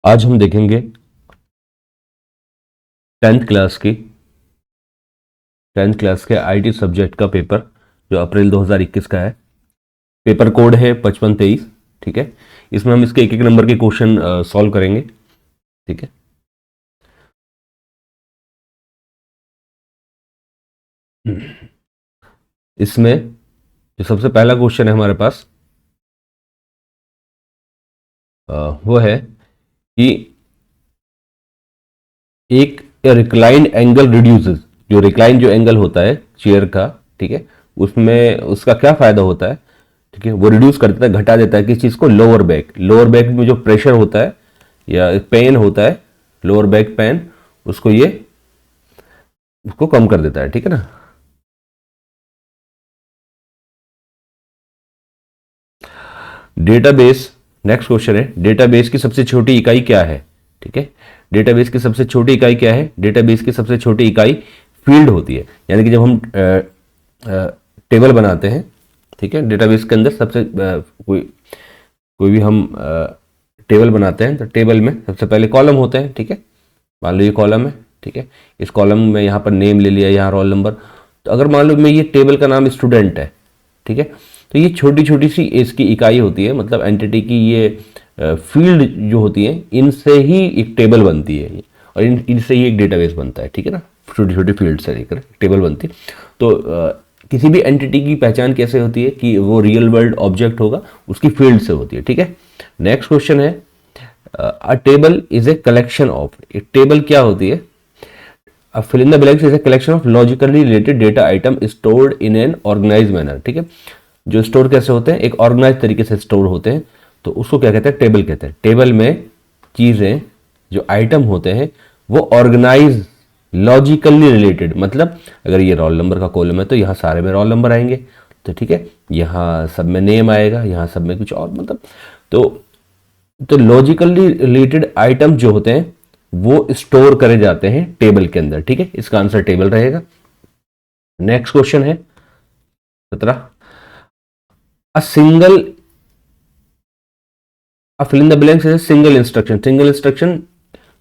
आज हम देखेंगे 10th क्लास के आईटी सब्जेक्ट का पेपर जो अप्रैल 2021 का है। पेपर कोड है 5523। ठीक है, इसमें हम इसके एक एक नंबर के क्वेश्चन सॉल्व करेंगे। ठीक है, इसमें जो सबसे पहला क्वेश्चन है हमारे पास वो है कि एक रिक्लाइन एंगल रिड्यूसेस, जो रिक्लाइन जो एंगल होता है चेयर का, ठीक है, उसमें उसका क्या फायदा होता है। ठीक है, वो रिड्यूस कर देता है, घटा देता है किस चीज को, लोअर बैक में जो प्रेशर होता है या पेन होता है, लोअर बैक पेन, उसको ये उसको कम कर देता है। ठीक है ना। डेटाबेस, नेक्स्ट क्वेश्चन है, डेटाबेस की सबसे छोटी इकाई क्या है। ठीक है, डेटाबेस की सबसे छोटी इकाई क्या है। डेटाबेस की सबसे छोटी इकाई फील्ड होती है। यानी कि जब हम टेबल बनाते हैं, ठीक है, डेटाबेस के अंदर सबसे कोई कोई भी हम टेबल बनाते हैं तो टेबल में सबसे पहले कॉलम होते हैं। ठीक है, मान लो ये कॉलम है। ठीक है, इस कॉलम में यहाँ पर नेम ले लिया, यहाँ रोल नंबर। तो अगर मान लो मैं ये टेबल का नाम स्टूडेंट है, ठीक है, तो ये छोटी छोटी सी इसकी इकाई होती है, मतलब एंटिटी की ये फील्ड जो होती है, इनसे ही एक टेबल बनती है और इनसे ही एक डेटाबेस बनता है। ठीक है ना, छोटी छोटी फील्ड से लेकर टेबल बनती है। तो किसी भी एंटिटी की पहचान कैसे होती है कि वो रियल वर्ल्ड ऑब्जेक्ट होगा, उसकी फील्ड से होती है। ठीक है, नेक्स्ट क्वेश्चन है, a table is a collection of, एक टेबल क्या होती है। Fill in the blanks is a collection of logically related data item stored in an organize manner. ठीक है, जो स्टोर कैसे होते हैं, एक ऑर्गेनाइज तरीके से स्टोर होते हैं, तो उसको क्या कहते हैं, टेबल कहते हैं। टेबल में चीजें, जो आइटम होते हैं, वो ऑर्गेनाइज लॉजिकली रिलेटेड, मतलब अगर ये रोल नंबर का कॉलम है तो यहाँ सारे में रोल नंबर आएंगे। तो ठीक है, यहाँ सब में नेम आएगा, यहाँ सब में कुछ और, मतलब तो लॉजिकली रिलेटेड आइटम जो होते हैं वो स्टोर करे जाते हैं टेबल के अंदर। ठीक है, इसका आंसर टेबल रहेगा। नेक्स्ट क्वेश्चन है 17, a single fill in the blanks is single instruction. Single instruction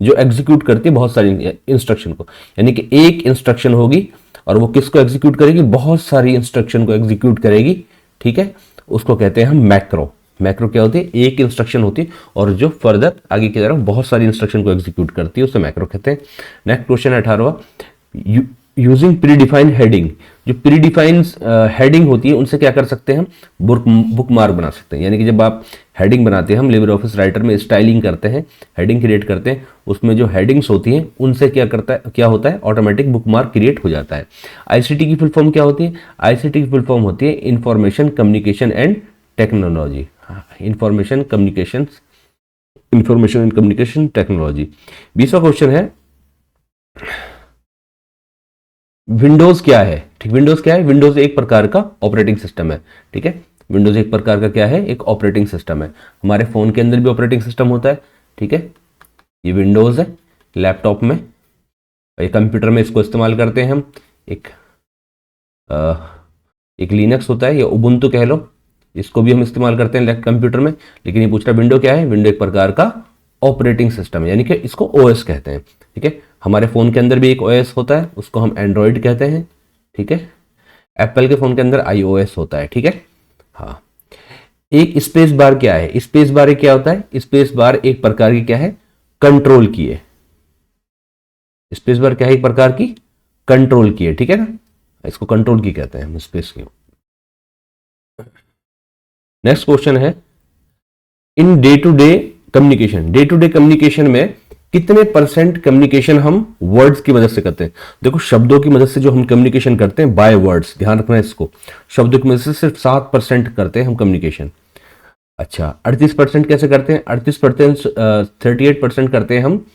जो एग्जीक्यूट करती है बहुत सारी इंस्ट्रक्शन को, यानी कि एक इंस्ट्रक्शन होगी और वो किसको एग्जीक्यूट करेगी, बहुत सारी इंस्ट्रक्शन को एग्जीक्यूट करेगी। ठीक है, उसको कहते हैं हम मैक्रो। मैक्रो क्या होती है, एक इंस्ट्रक्शन होती है और जो फर्दर आगे की तरफ बहुत सारी इंस्ट्रक्शन को एग्जीक्यूट करती है, उसे मैक्रो कहते हैं। नेक्स्ट क्वेश्चन है 18वां, यूजिंग प्रीडिफाइंड हेडिंग। जो प्रीडिफाइंड हेडिंग होती है उनसे क्या कर सकते हैं हम, बुक मार्क बना सकते हैं। यानी कि जब आप हेडिंग बनाते हैं, हम लिबर ऑफिस राइटर में स्टाइलिंग करते हैं, हेडिंग क्रिएट करते हैं, उसमें जो हेडिंग्स होती हैं उनसे क्या होता है, ऑटोमेटिक बुक मार्क क्रिएट हो जाता है। आईसीटी की फुल फॉर्म क्या होती है, आईसीटी की फुल फॉर्म होती है information communication and technology. Information and communication technology. 20वां क्वेश्चन है, विंडोज क्या है। ठीक, विंडोज क्या है, विंडोज एक प्रकार का ऑपरेटिंग सिस्टम है। ठीक है, विंडोज एक प्रकार का क्या है, एक ऑपरेटिंग सिस्टम है। हमारे फोन के अंदर भी ऑपरेटिंग सिस्टम होता है। ठीक है, ये विंडोज है, लैपटॉप में, ये कंप्यूटर में इसको इस्तेमाल करते हैं हम। एक एक लिनक्स होता है या उबुंटू कह लो, इसको भी हम इस्तेमाल करते हैं कंप्यूटर में। लेकिन ये पूछ रहा है विंडो क्या है, विंडो एक प्रकार का ऑपरेटिंग सिस्टम है, यानी कि इसको ओएस कहते हैं। ठीक है, हमारे फोन के अंदर भी एक ओएस होता है, उसको हम एंड्रॉइड कहते हैं। ठीक है, एप्पल के फोन के अंदर आईओएस होता है। ठीक है, हाँ। एक स्पेस बार क्या है, स्पेस बार क्या होता है, स्पेस बार एक प्रकार की क्या है, कंट्रोल की है। स्पेस बार क्या है, एक प्रकार की कंट्रोल की है। ठीक है ना, इसको कंट्रोल की कहते हैं हम, स्पेस की। नेक्स्ट क्वेश्चन है, in day to day communication में कितने परसेंट कम्युनिकेशन हम वर्ड्स की मदद से करते हैं। देखो, शब्दों की मदद से जो हम कम्युनिकेशन करते हैं बाय वर्ड्स, ध्यान रखना है इसको, शब्दों की मदद से सिर्फ 7% करते हैं हम कम्युनिकेशन। अच्छा, 38% कैसे करते हैं, 38%, 38% करते हैं हम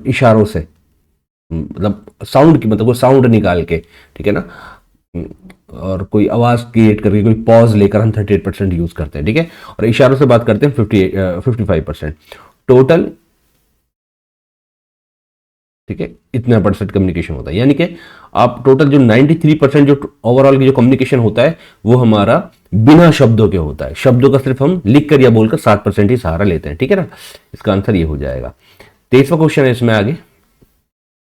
इशारों से, मतलब साउंड की, मतलब वो साउंड निकाल के। ठीक है ना, और कोई आवाज क्रिएट करके, कोई पॉज लेकर हम 38% यूज करते हैं। ठीक है, और इशारों से बात करते हैं 55%। टोटल, ठीक है, इतना परसेंट कम्युनिकेशन होता है। यानी कि आप टोटल जो 93% जो ओवरऑल की जो कम्युनिकेशन होता है वो हमारा बिना शब्दों के होता है, शब्दों का सिर्फ हम लिख कर या बोलकर 7% ही सहारा लेते हैं, ठीक है ना। इसका आंसर ये हो जाएगा। 23वां क्वेश्चन है इसमें आगे,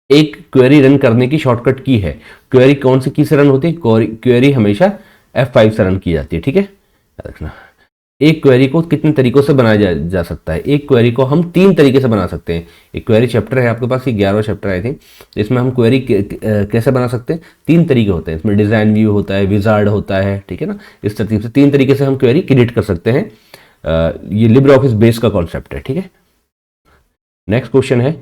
एक क्वेरी रन करने की शॉर्टकट की है। क्वेरी कौन सी की से रन होती है? क्वेरी हमेशा F5 से रन की जाती है, ठीक है, याद रखना। एक क्वेरी को कितने तरीकों से बनाया जा सकता है? एक क्वेरी को हम 3 तरीके से बना सकते हैं। एक क्वेरी चैप्टर है आपके पास, ये 11वां चैप्टर आई थिंक, इसमें हम क्वेरी कैसे बना सकते हैं? 3 तरीके होते हैं इसमें, डिजाइन व्यू होता है, विजार्ड होता है, ठीक है ना। इस तरतीब से 3 तरीके से हम क्वेरी क्रिएट कर सकते हैं। ये लिब्रे ऑफिस बेस का कॉन्सेप्ट है, ठीक है। नेक्स्ट क्वेश्चन है,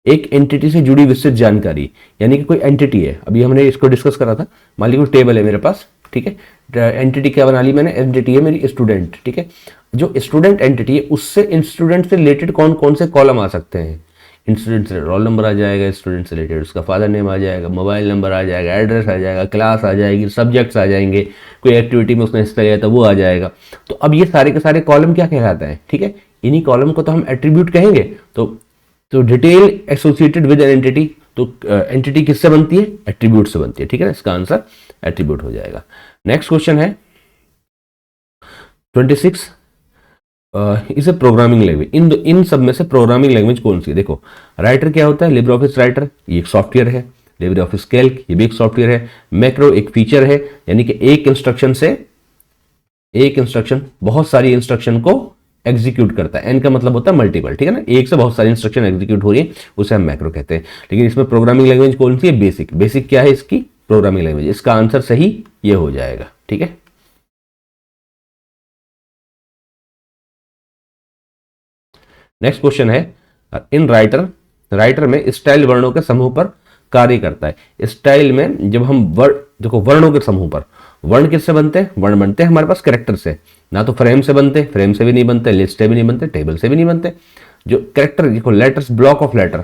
एक एंटिटी से जुड़ी विस्तृत जानकारी, यानी कि कोई एंटिटी है, अभी हमने इसको डिस्कस करा था। मान लीजिए कोई टेबल है मेरे पास, ठीक है, एंटिटी क्या बना ली मैंने? एंटिटी है मेरी स्टूडेंट, ठीक है। जो स्टूडेंट एंटिटी है उससे स्टूडेंट से रिलेटेड कौन कौन से कॉलम आ सकते हैं? स्टूडेंट से रोल नंबर आ जाएगा, स्टूडेंट से रिलेटेड उसका फादर नेम आ जाएगा, मोबाइल नंबर आ जाएगा, एड्रेस आ जाएगा, क्लास आ जाएगी, सब्जेक्ट्स आ जाएंगे, कोई एक्टिविटी में उसने हिस्सा लिया था वो आ जाएगा। तो अब ये सारे के सारे कॉलम क्या कहलाते हैं? ठीक है, इन्हीं कॉलम को तो हम एट्रीब्यूट कहेंगे। तो detail associated with an entity, तो एंटिटी किससे बनती है? एट्रीब्यूट से बनती है, ठीक है। इसका आंसर एट्रीब्यूट हो जाएगा। नेक्स्ट क्वेश्चन है 26, इसे प्रोग्रामिंग लैंग्वेज, इन सब में से प्रोग्रामिंग लैंग्वेज कौन सी है? देखो, राइटर क्या होता है? लिब्रे ऑफिस राइटर, ये एक सॉफ्टवेयर है। लिब्रे ऑफिस कैल्क, ये भी एक सॉफ्टवेयर है। मैक्रो एक फीचर है, यानी कि एक इंस्ट्रक्शन बहुत सारी इंस्ट्रक्शन को एग्जीक्यूट करता है। एन का मतलब होता है मल्टीपल, ठीक है ना, एक से बहुत सारी इंस्ट्रक्शन एग्जीक्यूट हो रही है, उसे हम मैक्रो कहते हैं। लेकिन इसमें प्रोग्रामिंग लैंग्वेज कौन सी है? बेसिक। बेसिक क्या है इसकी? Programming language. इसका आंसर सही ये हो जाएगा, ठीक है। नेक्स्ट क्वेश्चन है, इन राइटर में स्टाइल वर्णों के समूह पर कार्य करता है। स्टाइल में जब हम देखो वर्णों के समूह पर, वर्ण किससे बनते हैं? वर्ण बनते हैं हमारे पास कैरेक्टर से, ना तो फ्रेम से बनते, फ्रेम से भी नहीं बनते, लिस्ट से भी नहीं बनते, टेबल से भी नहीं बनते। जो कैरेक्टर, देखो लेटर्स, ब्लॉक ऑफ लेटर,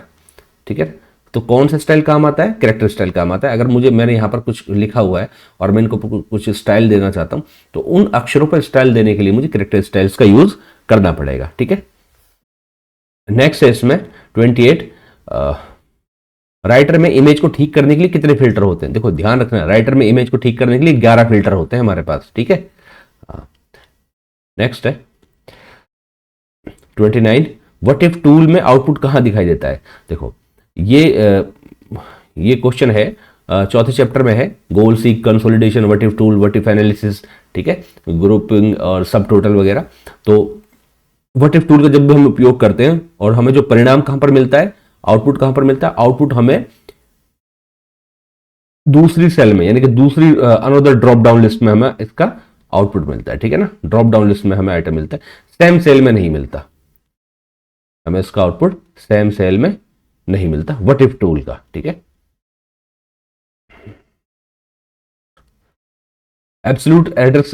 ठीक है। तो कौन सा स्टाइल काम आता है? कैरेक्टर स्टाइल काम आता है। अगर मैंने यहाँ पर कुछ लिखा हुआ है और मैं इनको कुछ स्टाइल देना चाहता हूँ, तो उन अक्षरों पर स्टाइल देने के लिए मुझे कैरेक्टर स्टाइल्स का यूज करना पड़ेगा, ठीक है। नेक्स्ट है इसमें 28, राइटर में इमेज को ठीक करने के लिए कितने फिल्टर होते हैं? देखो ध्यान रखना, राइटर में इमेज को ठीक करने के लिए 11 फिल्टर होते हैं हमारे पास, ठीक है। नेक्स्ट है 29, व्हाट इफ टूल में आउटपुट कहां दिखाई देता है? देखो ये क्वेश्चन है, चौथे चैप्टर में है, goal seek, consolidation, what if tool, what if analysis, ठीक है, ग्रुपिंग और सब टोटल वगैरह। तो व्हाट इफ टूल का जब भी हम उपयोग करते हैं और हमें जो परिणाम कहां पर मिलता है, आउटपुट कहां पर मिलता है? आउटपुट हमें दूसरी सेल में, यानी कि दूसरी अनदर ड्रॉप डाउन लिस्ट में हमें इसका आउटपुट मिलता है, ठीक है ना। ड्रॉप डाउन लिस्ट में हमें आइटम मिलता है, सेम सेल में नहीं मिलता हमें इसका आउटपुट, सेम सेल में नहीं मिलता व्हाट इफ टूल का, ठीक है। Absolute address,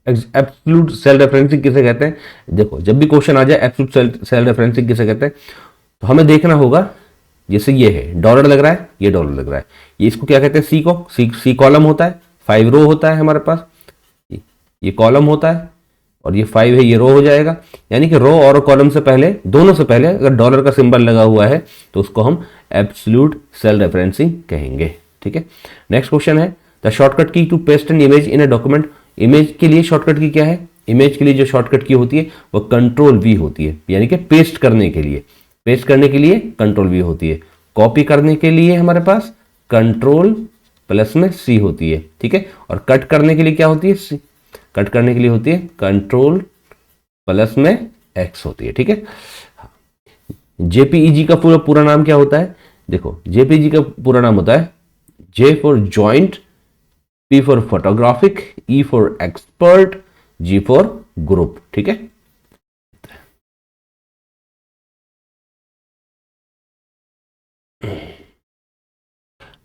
absolute cell referencing किसे कहते हैं? देखो जब भी क्वेश्चन आ जाए एब्सोल्यूट सेल रेफरेंसिंग किसे कहते हैं, तो हमें देखना होगा, जैसे ये है डॉलर लग रहा है, ये डॉलर लग रहा है, ये इसको क्या कहते हैं? सी को, सी कॉलम होता है, 5 रो होता है हमारे पास, ये कॉलम होता है और ये 5 है, ये रो हो जाएगा। यानी कि रो और कॉलम से पहले, दोनों से पहले अगर डॉलर का सिंबल लगा हुआ है तो उसको हम एब्सोल्यूट सेल रेफरेंसिंग कहेंगे, ठीक है। नेक्स्ट क्वेश्चन है, the shortcut key to paste an image in a document. Image के लिए शॉर्टकट की क्या है? इमेज के लिए जो शॉर्टकट की होती है वो कंट्रोल वी होती है, यानी कि पेस्ट करने के लिए, पेस्ट करने के लिए कंट्रोल वी होती है। कॉपी करने के लिए हमारे पास कंट्रोल प्लस में सी होती है, ठीक है। और कट करने के लिए क्या होती है? सी। कट करने के लिए होती है कंट्रोल प्लस में एक्स होती है, ठीक है। जेपीईजी का पूरा नाम क्या होता है? देखो जेपीईजी का पूरा नाम होता है J for joint, P for photographic, E for expert, G for group, ठीक है।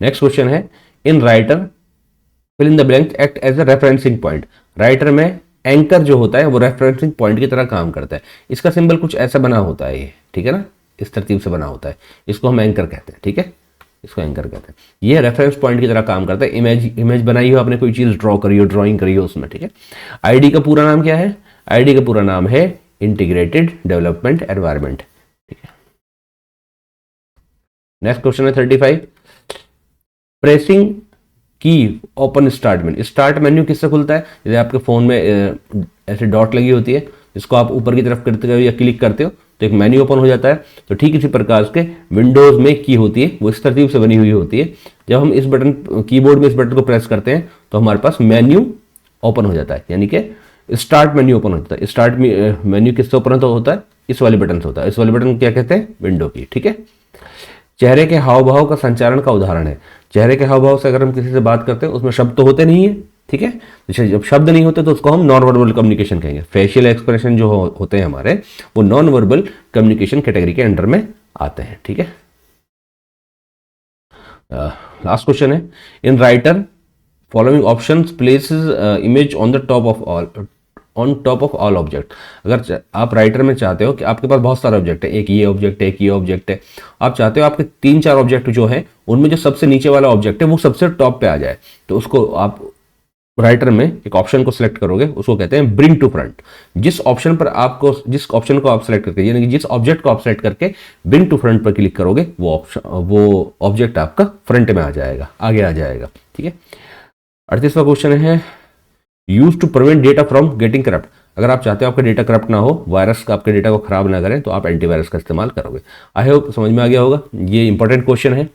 नेक्स्ट क्वेश्चन है, in writer fill in the blank act as a referencing point. Writer में एंकर जो होता है वो रेफरेंसिंग पॉइंट की तरह काम करता है। इसका सिंबल कुछ ऐसा बना होता है ये, ठीक है ना, इस तरतीब से बना होता है, इसको हम एंकर कहते हैं, ठीक है, इसको एंकर कहते हैं। ये रेफरेंस पॉइंट की तरह काम करता है। इमेज बनाई हो आपने, कोई चीज ड्रॉ करी हो, ड्राइंग करी हो उसमें, ठीक है। आईडी का पूरा नाम क्या है? आईडी का पूरा नाम है इंटीग्रेटेड डेवलपमेंट एनवायरनमेंट, ठीक है। नेक्स्ट क्वेश्चन है 35, प्रेसिंग की ओपन स्टार्ट मेन्यू किससे खुलता है? जैसे आपके फ़ोन में ऐसे डॉट लगी होती है, जिसको आप ऊपर की तरफ करते हो या क्लिक करते हो तो एक मेन्यू ओपन हो जाता है। तो ठीक इसी प्रकार के विंडोज़ में की होती है, वो इस तरतीब से बनी हुई होती है। जब हम इस बटन कीबोर्ड में इस बटन को प्रेस करते हैं तो हमारे पास मेन्यू ओपन हो जाता है, यानी कि स्टार्ट मेन्यू ओपन होता है। स्टार्ट मेन्यू किससे ओपन होता है? इस वाले बटन से होता है। इस वाले बटन को क्या कहते हैं? विंडो की। ठीक है। चेहरे के हाव भाव का संचारण का उदाहरण है। चेहरे के हाव भाव से अगर हम किसी से बात करते हैं, उसमें शब्द तो होते नहीं है, ठीक है। जब शब्द नहीं होते तो उसको हम नॉन वर्बल कम्युनिकेशन कहेंगे। फेशियल एक्सप्रेशन जो होते हैं हमारे, वो नॉन वर्बल कम्युनिकेशन कैटेगरी के अंडर में आते हैं, ठीक है। लास्ट क्वेश्चन है, in writer following options places image on the top of all object. अगर आप राइटर में चाहते हो कि आपके पास बहुत सारे ऑब्जेक्ट है, एक ये ऑब्जेक्ट है, एक ये ऑब्जेक्ट है, आप चाहते हो आपके 3-4 ऑब्जेक्ट जो है उनमें जो सबसे नीचे वाला ऑब्जेक्ट है वो सबसे टॉप पे आ जाए, तो उसको आप राइटर में एक ऑप्शन को सिलेक्ट करोगे, उसको कहते हैं ब्रिंग टू फ्रंट। जिस ऑप्शन को आप सेलेक्ट करके, यानी कि जिस ऑब्जेक्ट को आप सेलेक्ट करके ब्रिंग टू फ्रंट पर क्लिक करोगे, वो ऑब्जेक्ट आपका फ्रंट में आ जाएगा, आगे आ जाएगा, ठीक है। 38वां क्वेश्चन है, use to prevent data from getting corrupt. अगर आप चाहते हो आपका डेटा करप्ट ना हो, वायरस आपके डेटा को खराब ना करें, तो आप एंटीवायरस का इस्तेमाल करोगे। आई होप समझ में आ गया होगा। ये इंपॉर्टेंट क्वेश्चन है,